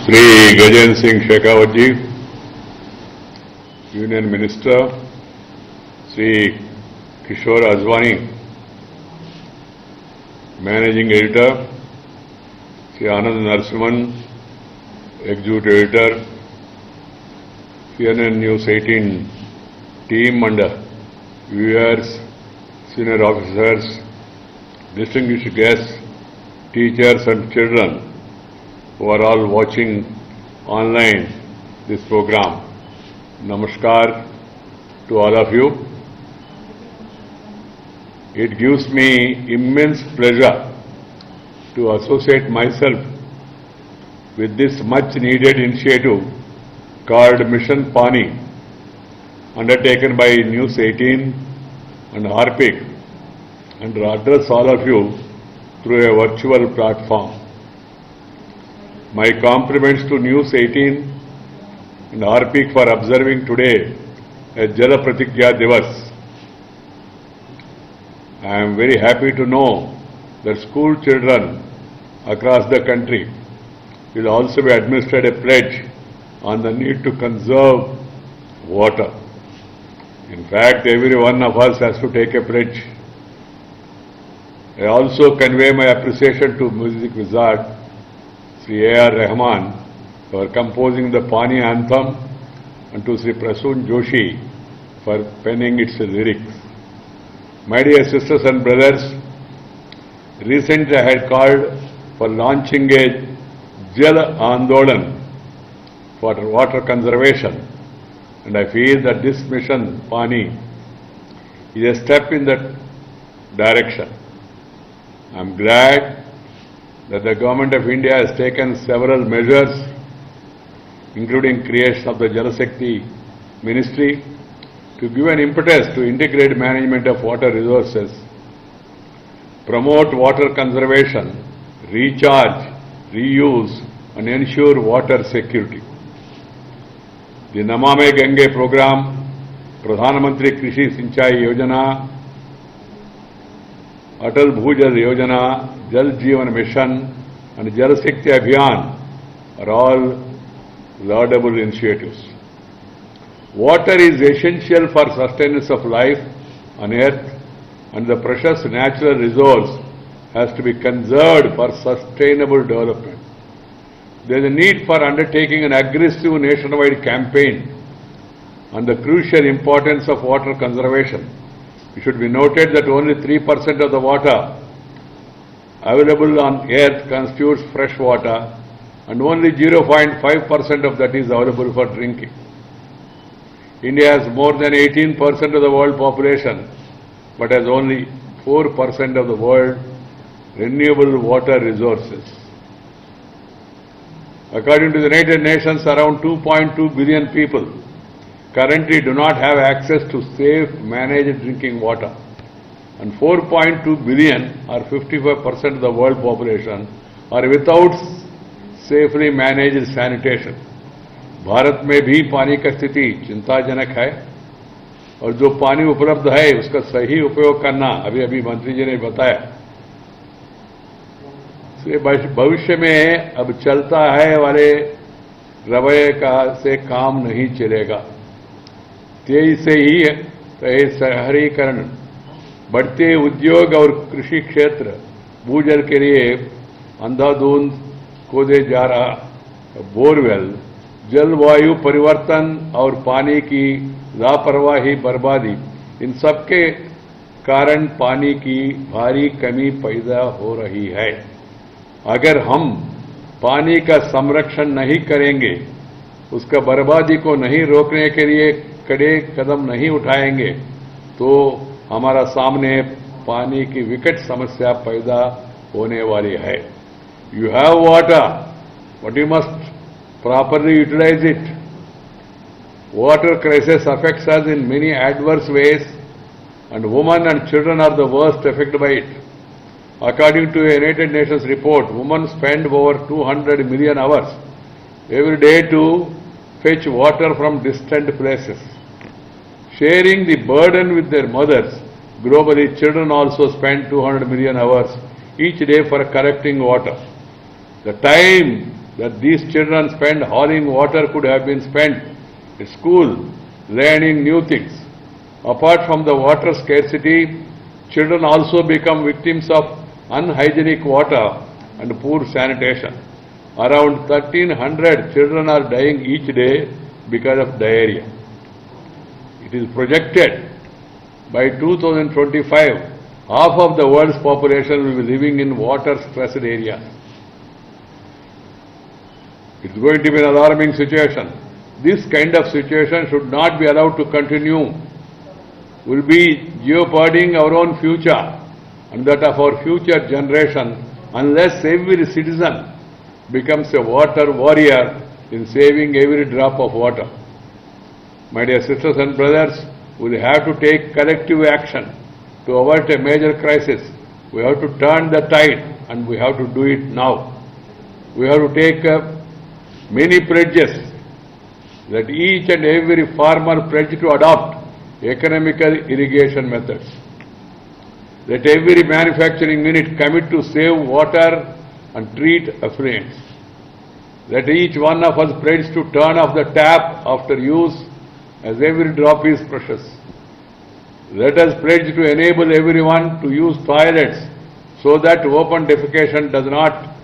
Sri Gajen Singh Shekhawat ji, Union Minister, Sri Kishore Azwani, Managing Editor, Sri Anand Narasimhan, Executive Editor, CNN News 18 team and viewers, senior officers, distinguished guests, teachers and children who are all watching online this program. Namaskar to all of you. It gives me immense pleasure to associate myself with this much needed initiative called Mission Pani, undertaken by News 18 and Harpic, and to address all of you through a virtual platform. My compliments to News 18 and Harpic for observing today as Jala Pratigya Divas. I am very happy to know that school children across the country will also be administered a pledge on the need to conserve water. In fact, every one of us has to take a pledge. I also convey my appreciation to music wizard Sri A.R. Rahman for composing the Pani anthem and to Sri Prasoon Joshi for penning its lyrics. My dear sisters and brothers, recently I had called for launching a Jal Andolan for water conservation, and I feel that this mission Pani is a step in that direction. I am glad that the Government of India has taken several measures, including creation of the Jal Shakti Ministry, to give an impetus to integrate management of water resources, promote water conservation, recharge, reuse, and ensure water security. The Namame Gange program, Pradhan Mantri Krishi Sinchai Yojana, Atal Bhujal Yojana, Jal Jeevan Mission and Jal Shakti Abhiyan are all laudable initiatives. Water is essential for sustenance of life on earth, and the precious natural resource has to be conserved for sustainable development. There is a need for undertaking an aggressive nationwide campaign on the crucial importance of water conservation. It should be noted that only 3% of the water available on earth constitutes fresh water, and only 0.5% of that is available for drinking. India has more than 18% of the world population, but has only 4% of the world renewable water resources. According to the United Nations, around 2.2 billion people currently do not have access to safe, managed drinking water, and 4.2 billion, or 55% of the world population, are without safely managed sanitation. Bharat में भी पानी की स्थिति चिंताजनक है, और जो पानी उपलब्ध है उसका सही उपयोग करना, अभी अभी मंत्री जी ने बताया, भविष्य में अब चलता है वाले रवैये का से काम नहीं चलेगा। तेजी से ही शहरीकरण, बढ़ते उद्योग और कृषि क्षेत्र भूजल के लिए अंधाधुंध खोदे जा रहा बोरवेल, जलवायु परिवर्तन और पानी की लापरवाही बर्बादी, इन सब के कारण पानी की भारी कमी पैदा हो रही है। अगर हम पानी का संरक्षण नहीं करेंगे, उसका बर्बादी को नहीं रोकने के लिए कड़े कदम नहीं उठाएंगे, तो हमारा सामने पानी की विकट समस्या पैदा होने वाली है। You have water, but you must properly utilize it. Water crisis affects us in many adverse ways, and women and children are the worst affected by it. According to a United Nations report, women spend over 200 million hours every day to fetch water from distant places. Sharing the burden with their mothers, globally children also spend 200 million hours each day for collecting water. The time that these children spend hauling water could have been spent at school, learning new things. Apart from the water scarcity, children also become victims of unhygienic water and poor sanitation. Around 1,300 children are dying each day because of diarrhea. It is projected by 2025, half of the world's population will be living in water-stressed areas. It's going to be an alarming situation. This kind of situation should not be allowed to continue. We'll be jeopardizing our own future and that of our future generation unless every citizen becomes a water warrior in saving every drop of water. My dear sisters and brothers, we have to take collective action to avert a major crisis. We have to turn the tide and we have to do it now. We have to take many pledges that each and every farmer pledge to adopt economical irrigation methods. Let every manufacturing unit commit to save water and treat effluents. Let each one of us pledge to turn off the tap after use, as every drop is precious. Let us pledge to enable everyone to use toilets so that open defecation does not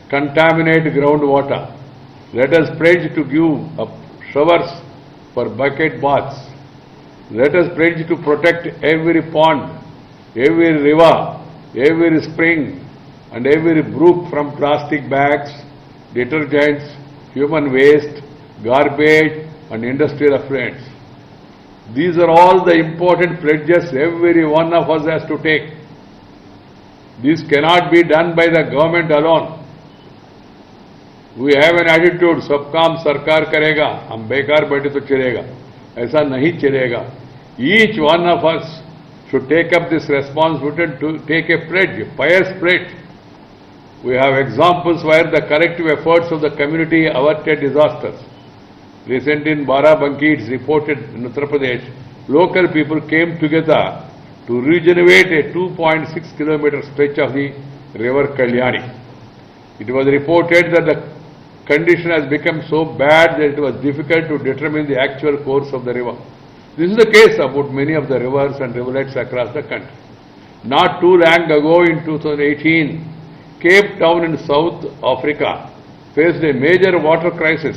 contaminate groundwater. Let us pledge to give up showers for bucket baths. Let us pledge to protect every pond, every river, every spring and every brook from plastic bags, detergents, human waste, garbage and industrial effluents. These are all the important pledges every one of us has to take. This cannot be done by the government alone. We have an attitude, सब काम सरकार करेगा, हम बेकार बैठे तो चलेगा. ऐसा नहीं चलेगा. Each one of us should take up this responsibility to take a pledge, a pious pledge. We have examples where the collective efforts of the community averted disasters. Recently in Barabanki, it's reported in Uttar Pradesh, local people came together to regenerate a 2.6 kilometer stretch of the river Kalyani. It was reported that the condition has become so bad that it was difficult to determine the actual course of the river. This is the case about many of the rivers and rivulets across the country. Not too long ago in 2018, Cape Town in South Africa faced a major water crisis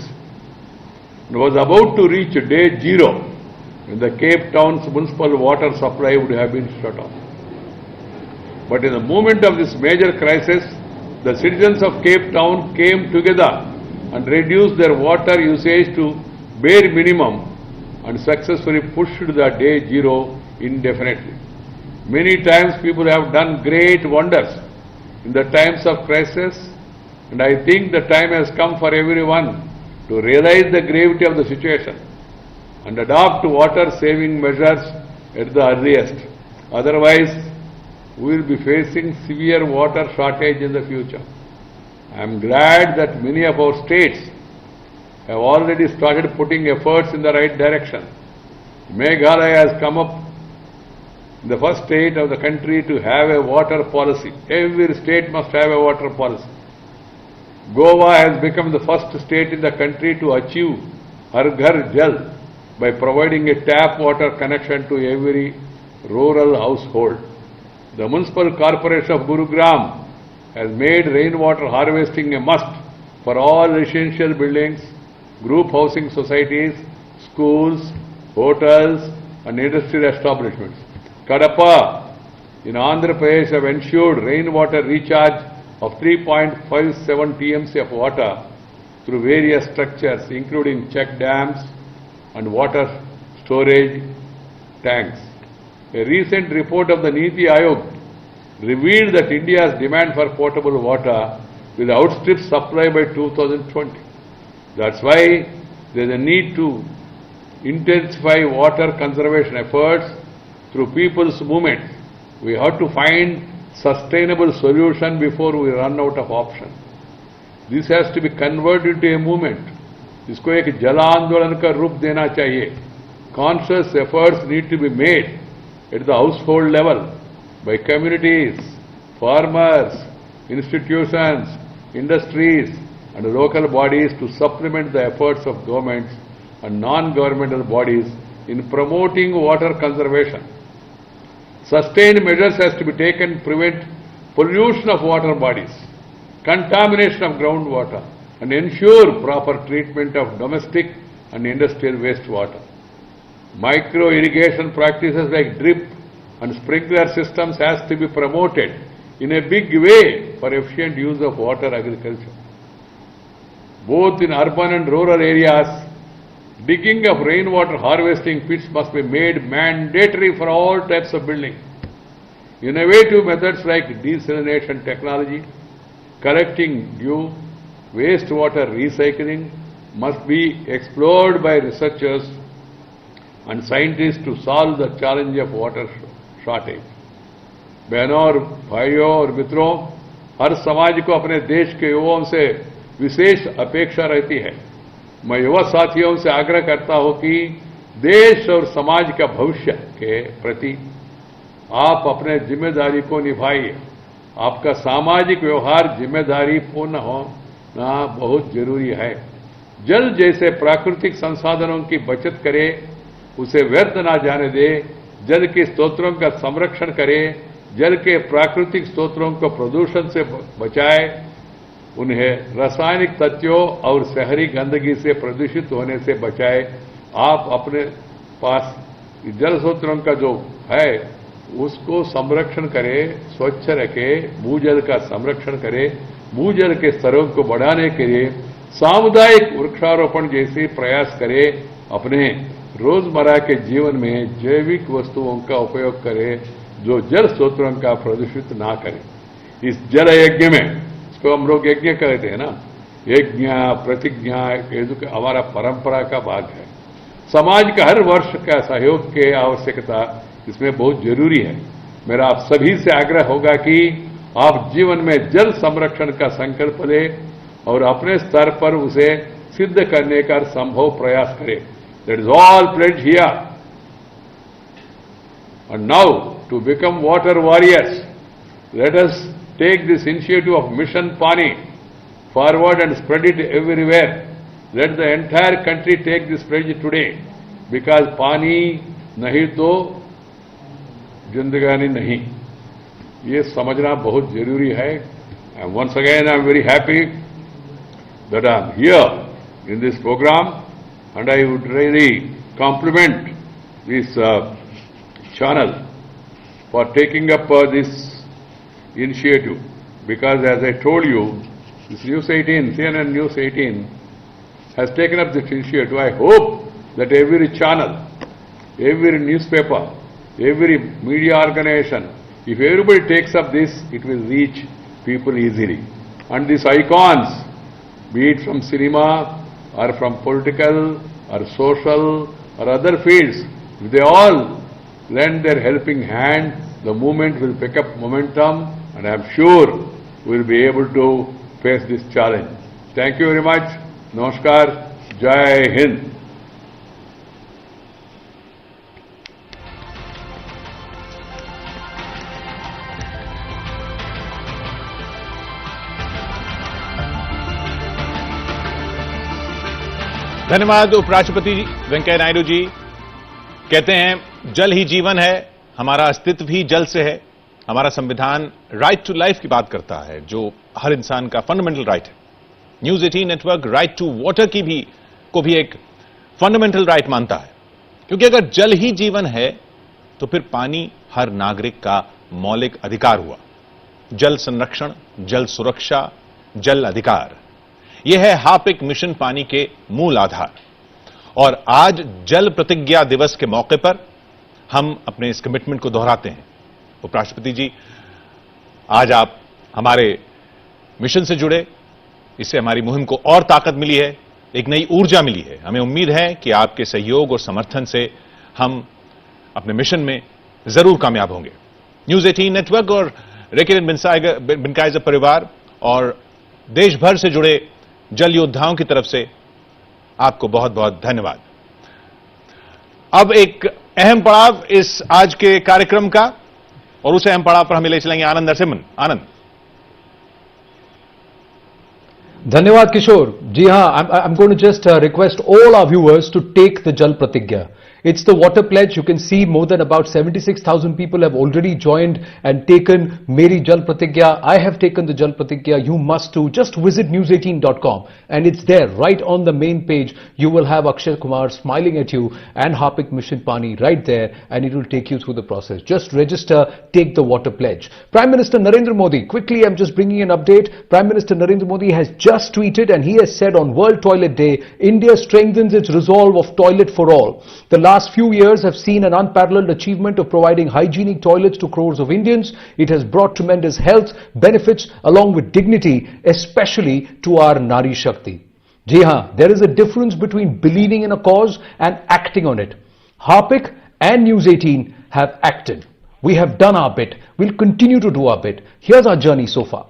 and was about to reach day zero when the Cape Town's municipal water supply would have been shut off. But in the moment of this major crisis, the citizens of Cape Town came together and reduced their water usage to bare minimum and successfully pushed the day zero indefinitely. Many times people have done great wonders in the times of crisis, and I think the time has come for everyone to realize the gravity of the situation and adopt water-saving measures at the earliest. Otherwise, we will be facing severe water shortage in the future. I am glad that many of our states have already started putting efforts in the right direction. Meghalaya has come up the first state of the country to have a water policy. Every state must have a water policy. Goa has become the first state in the country to achieve Har Ghar Jal by providing a tap water connection to every rural household. The Municipal Corporation of Gurugram has made rainwater harvesting a must for all residential buildings, group housing societies, schools, hotels and industrial establishments. Kadapa in Andhra Pradesh have ensured rainwater recharge of 3.57 TMC of water through various structures including check dams and water storage tanks. A recent report of the Niti Aayog revealed that India's demand for potable water will outstrip supply by 2020. That's why there is a need to intensify water conservation efforts through people's movement. We have to find sustainable solution before we run out of options. This has to be converted into a movement. इसको एक जल आंदोलन का रूप देना चाहिए. Conscious efforts need to be made at the household level by communities, farmers, institutions, industries and local bodies to supplement the efforts of governments and non-governmental bodies in promoting water conservation. Sustained measures has to be taken to prevent pollution of water bodies, contamination of groundwater, and ensure proper treatment of domestic and industrial wastewater. Micro-irrigation practices like drip and sprinkler systems has to be promoted in a big way for efficient use of water agriculture. Both in urban and rural areas, digging of rainwater harvesting pits must be made mandatory for all types of building. Innovative methods like desalination technology, collecting dew, wastewater recycling must be explored by researchers and scientists to solve the challenge of water shortage. बहनों और भाइयों और मित्रों, हर समाज को अपने देश के युवाओं से विशेष अपेक्षा रहती है। मैं युवा साथियों से आग्रह करता हूं कि देश और समाज का भविष्य के प्रति आप अपने जिम्मेदारी को निभाइए। आपका सामाजिक व्यवहार जिम्मेदारी पूर्ण होना बहुत जरूरी है। जल जैसे प्राकृतिक संसाधनों की बचत करें, उसे व्यर्थ ना जाने दे, जल के स्रोतों का संरक्षण करें, जल के प्राकृतिक स्रोतों को प्रदूषण से बचाए, उन्हें रासायनिक तत्वों और शहरी गंदगी से प्रदूषित होने से बचाए। आप अपने पास जल स्रोतों का जो है उसको संरक्षण करें, स्वच्छ रखें, भूजल का संरक्षण करें, भूजल के स्तरों को बढ़ाने के लिए सामुदायिक वृक्षारोपण जैसे प्रयास करें। अपने रोजमर्रा के जीवन में जैविक वस्तुओं का उपयोग करें जो जल स्रोतों का प्रदूषित ना करें। इस जल यज्ञ में, इसको हम लोग यज्ञ कहते हैं ना, यज्ञ प्रतिज्ञा हमारा परंपरा का भाग है। समाज का हर वर्ष का सहयोग की आवश्यकता इसमें बहुत जरूरी है। मेरा आप सभी से आग्रह होगा कि आप जीवन में जल संरक्षण का संकल्प लें और अपने स्तर पर उसे सिद्ध करने का संभव प्रयास करें। That is all pledged here. And now, to become water warriors, let us take this initiative of Mission Pani forward and spread it everywhere. Let the entire country take this pledge today, because पानी नहीं तो जिंदगानी नहीं, ये समझना बहुत जरूरी है। And once again, I am very happy that I am here in this program, and I would really compliment this channel for taking up this initiative, because as I told you, this News 18, CNN News 18 has taken up this initiative. I hope that every channel, every newspaper, every media organization, if everybody takes up this, it will reach people easily. And these icons, be it from cinema or from political or social or other fields, if they all lend their helping hand, the movement will pick up momentum, and I am sure we will be able to face this challenge. Thank you very much. Namaskar. Jai Hind. धन्यवाद उपराष्ट्रपति वेंकैया नायडू जी। कहते हैं जल ही जीवन है, हमारा अस्तित्व ही जल से है। हमारा संविधान राइट टू लाइफ की बात करता है, जो हर इंसान का फंडामेंटल राइट है। News 18 network right to water को भी एक फंडामेंटल राइट मानता है, क्योंकि अगर जल ही जीवन है तो फिर पानी हर नागरिक का मौलिक अधिकार हुआ। जल संरक्षण, जल सुरक्षा, जल अधिकार, यह है हार्पिक मिशन पानी के मूल आधार। और आज जल प्रतिज्ञा दिवस के मौके पर हम अपने इस कमिटमेंट को दोहराते हैं। उपराष्ट्रपति जी, आज आप हमारे मिशन से जुड़े, इससे हमारी मुहिम को और ताकत मिली है, एक नई ऊर्जा मिली है। हमें उम्मीद है कि आपके सहयोग और समर्थन से हम अपने मिशन में जरूर कामयाब होंगे। न्यूज 18 नेटवर्क और रेकिन बिनकाइजर परिवार और देश भर से जुड़े जल योद्धाओं की तरफ से आपको बहुत बहुत धन्यवाद। अब एक अहम पड़ाव इस आज के कार्यक्रम का, और उस अहम पड़ाव पर हमें ले चलेंगे आनंद नरसिम्हन। आनंद। धन्यवाद किशोर. जी हाँ, I'm going to just request all our viewers to take the Jal Pratigya. It's the water pledge. You can see more than about 76,000 people have already joined and taken Meri Jal Pratigya. I have taken the Jal Pratigya. You must too. Just visit news18.com and it's there right on the main page. You will have Akshay Kumar smiling at you and Harpik Mission Pani right there, and it will take you through the process. Just register, take the water pledge. Prime Minister Narendra Modi, quickly I'm just bringing an update. Prime Minister Narendra Modi has just tweeted and he has said on World Toilet Day, India strengthens its resolve of toilet for all. The last few years have seen an unparalleled achievement of providing hygienic toilets to crores of Indians. It has brought tremendous health benefits along with dignity, especially to our Nari Shakti. Ji haan, there is a difference between believing in a cause and acting on it. Harpik and News 18 have acted. We have done our bit. We'll continue to do our bit. Here's our journey so far.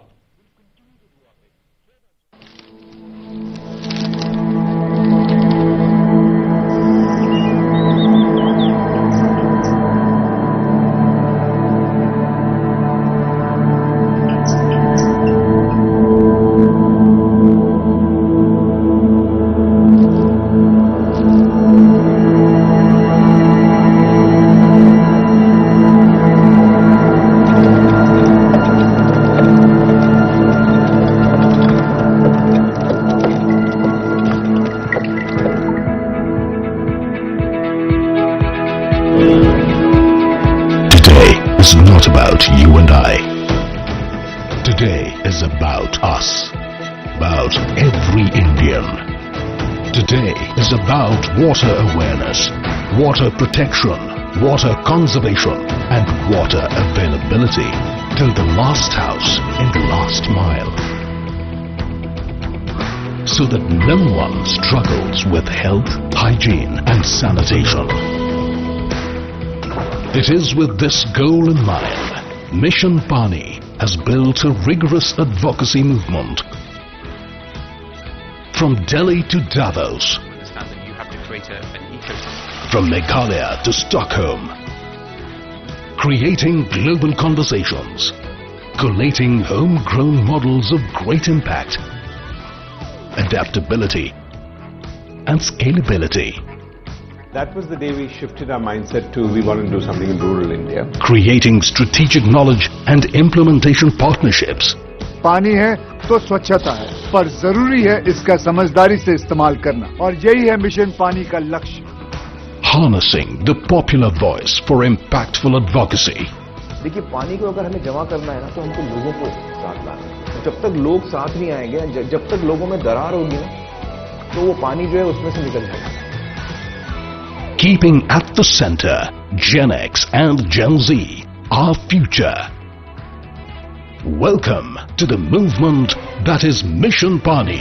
Is not about you and I. Today is about us, about every Indian. Today is about water awareness, water protection, water conservation and water availability till the last house in the last mile. So that no one struggles with health, hygiene and sanitation. It is with this goal in mind, Mission Pani has built a rigorous advocacy movement. From Delhi to Davos, from Meghalaya to Stockholm, creating global conversations, collating homegrown models of great impact, adaptability and scalability. That was the day we shifted our mindset to we want to do something in rural India. Creating strategic knowledge and implementation partnerships. पानी है तो स्वच्छता है, पर जरूरी है इसका समझदारी से इस्तेमाल करना, और यही है मिशन पानी का लक्ष्य. Harnessing the popular voice for impactful advocacy. देखिए, पानी को अगर हमें जमा करना है ना, तो हमको लोगों को साथ लाना है. जब तक लोग साथ नहीं आएंगे, जब तक लोगों में दरार होगी ना, तो वो पानी जो है उसमें से निकल जाएगा. Keeping at the center Gen X and Gen Z, our future. Welcome to the movement that is Mission Pani.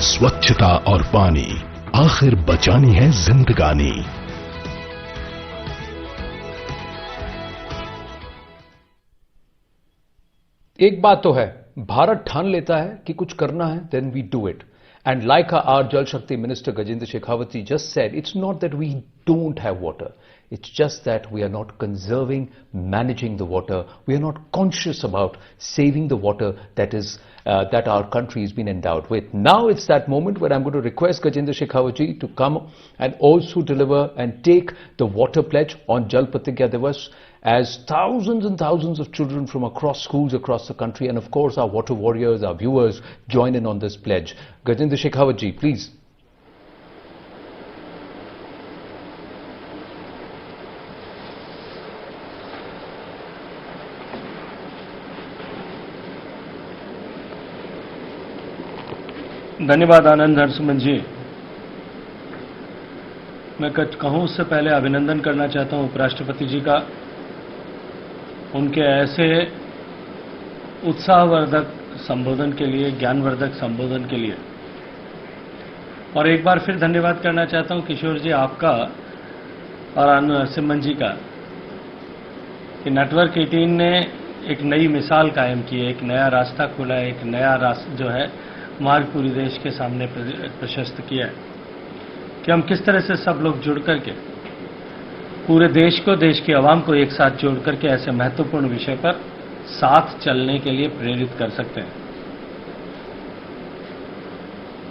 स्वच्छता और पानी आखिर बचानी है जिंदगानी. एक बात तो है, भारत ठान लेता है कि कुछ करना है, then we do it. And like our Jal Shakti Minister Gajendra Shekhawat ji just said, it's not that we don't have water. It's just that we are not conserving, managing the water. We are not conscious about saving the water that our country has been endowed with. Now it's that moment where I'm going to request Gajendra Shekhawat ji to come and also deliver and take the water pledge on Jal Pratigya Divas, as thousands and thousands of children from across schools across the country, and of course our water warriors, our viewers, join in on this pledge. Gajendra Shekhawat ji, please. धन्यवाद आनंद हरसुमन जी. मैं कहूं उससे पहले अभिनंदन करना चाहता हूं उपराष्ट्रपति जी का, उनके ऐसे उत्साहवर्धक संबोधन के लिए, ज्ञानवर्धक संबोधन के लिए. और एक बार फिर धन्यवाद करना चाहता हूं किशोर जी आपका और आनंद हरसिमरन जी का, कि नेटवर्क 18 ने एक नई मिसाल कायम की है, एक नया रास्ता खोला है, एक नया रास्ता जो है मार्ग पूरी देश के सामने प्रशस्त किया है, कि हम किस तरह से सब लोग जुड़ करके पूरे देश को, देश की आवाम को एक साथ जोड़ करके ऐसे महत्वपूर्ण विषय पर साथ चलने के लिए प्रेरित कर सकते हैं।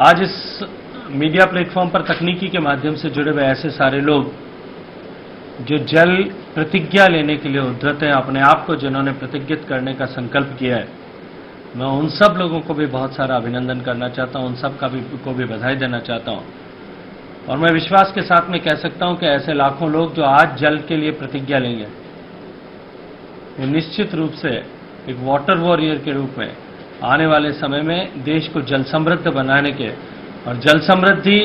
आज इस मीडिया प्लेटफॉर्म पर तकनीकी के माध्यम से जुड़े हुए ऐसे सारे लोग जो जल प्रतिज्ञा लेने के लिए उद्धत हैं, अपने आप को जिन्होंने प्रतिज्ञित करने का संकल्प किया है, मैं उन सब लोगों को भी बहुत सारा अभिनंदन करना चाहता हूं, उन सब को भी बधाई देना चाहता हूं। और मैं विश्वास के साथ में कह सकता हूं कि ऐसे लाखों लोग जो आज जल के लिए प्रतिज्ञा लेंगे, वो निश्चित रूप से एक वाटर वॉरियर के रूप में आने वाले समय में देश को जल समृद्ध बनाने के, और जल समृद्धि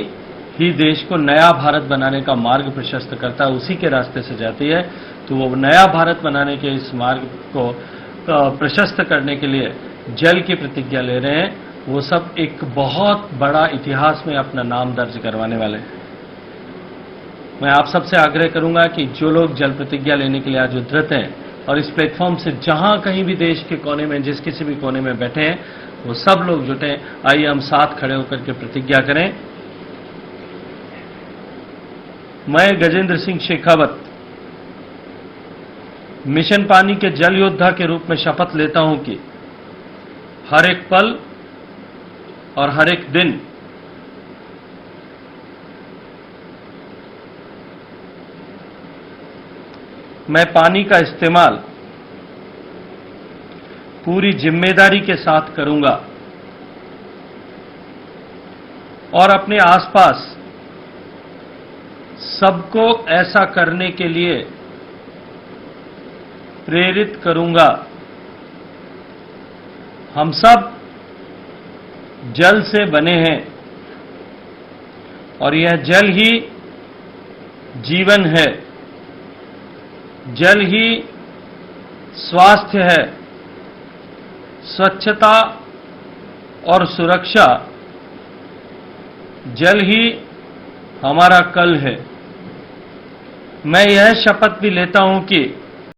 ही देश को नया भारत बनाने का मार्ग प्रशस्त करता है, उसी के रास्ते से जाती है। तो वो नया भारत बनाने के इस मार्ग को प्रशस्त करने के लिए जल की प्रतिज्ञा ले रहे हैं, वो सब एक बहुत बड़ा इतिहास में अपना नाम दर्ज करवाने वाले हैं। मैं आप सबसे आग्रह करूंगा कि जो लोग जल प्रतिज्ञा लेने के लिए आज उद्धत हैं और इस प्लेटफॉर्म से जहां कहीं भी देश के कोने में, जिस किसी भी कोने में बैठे हैं, वो सब लोग जुटे। आइए हम साथ खड़े होकर के प्रतिज्ञा करें। मैं गजेंद्र सिंह शेखावत मिशन पानी के जल योद्धा के रूप में शपथ लेता हूं कि हर एक पल और हर एक दिन मैं पानी का इस्तेमाल पूरी जिम्मेदारी के साथ करूंगा और अपने आसपास सबको ऐसा करने के लिए प्रेरित करूंगा। हम सब जल से बने हैं और यह जल ही जीवन है, जल ही स्वास्थ्य है। स्वच्छता और सुरक्षा, जल ही हमारा कल है। मैं यह शपथ भी लेता हूं कि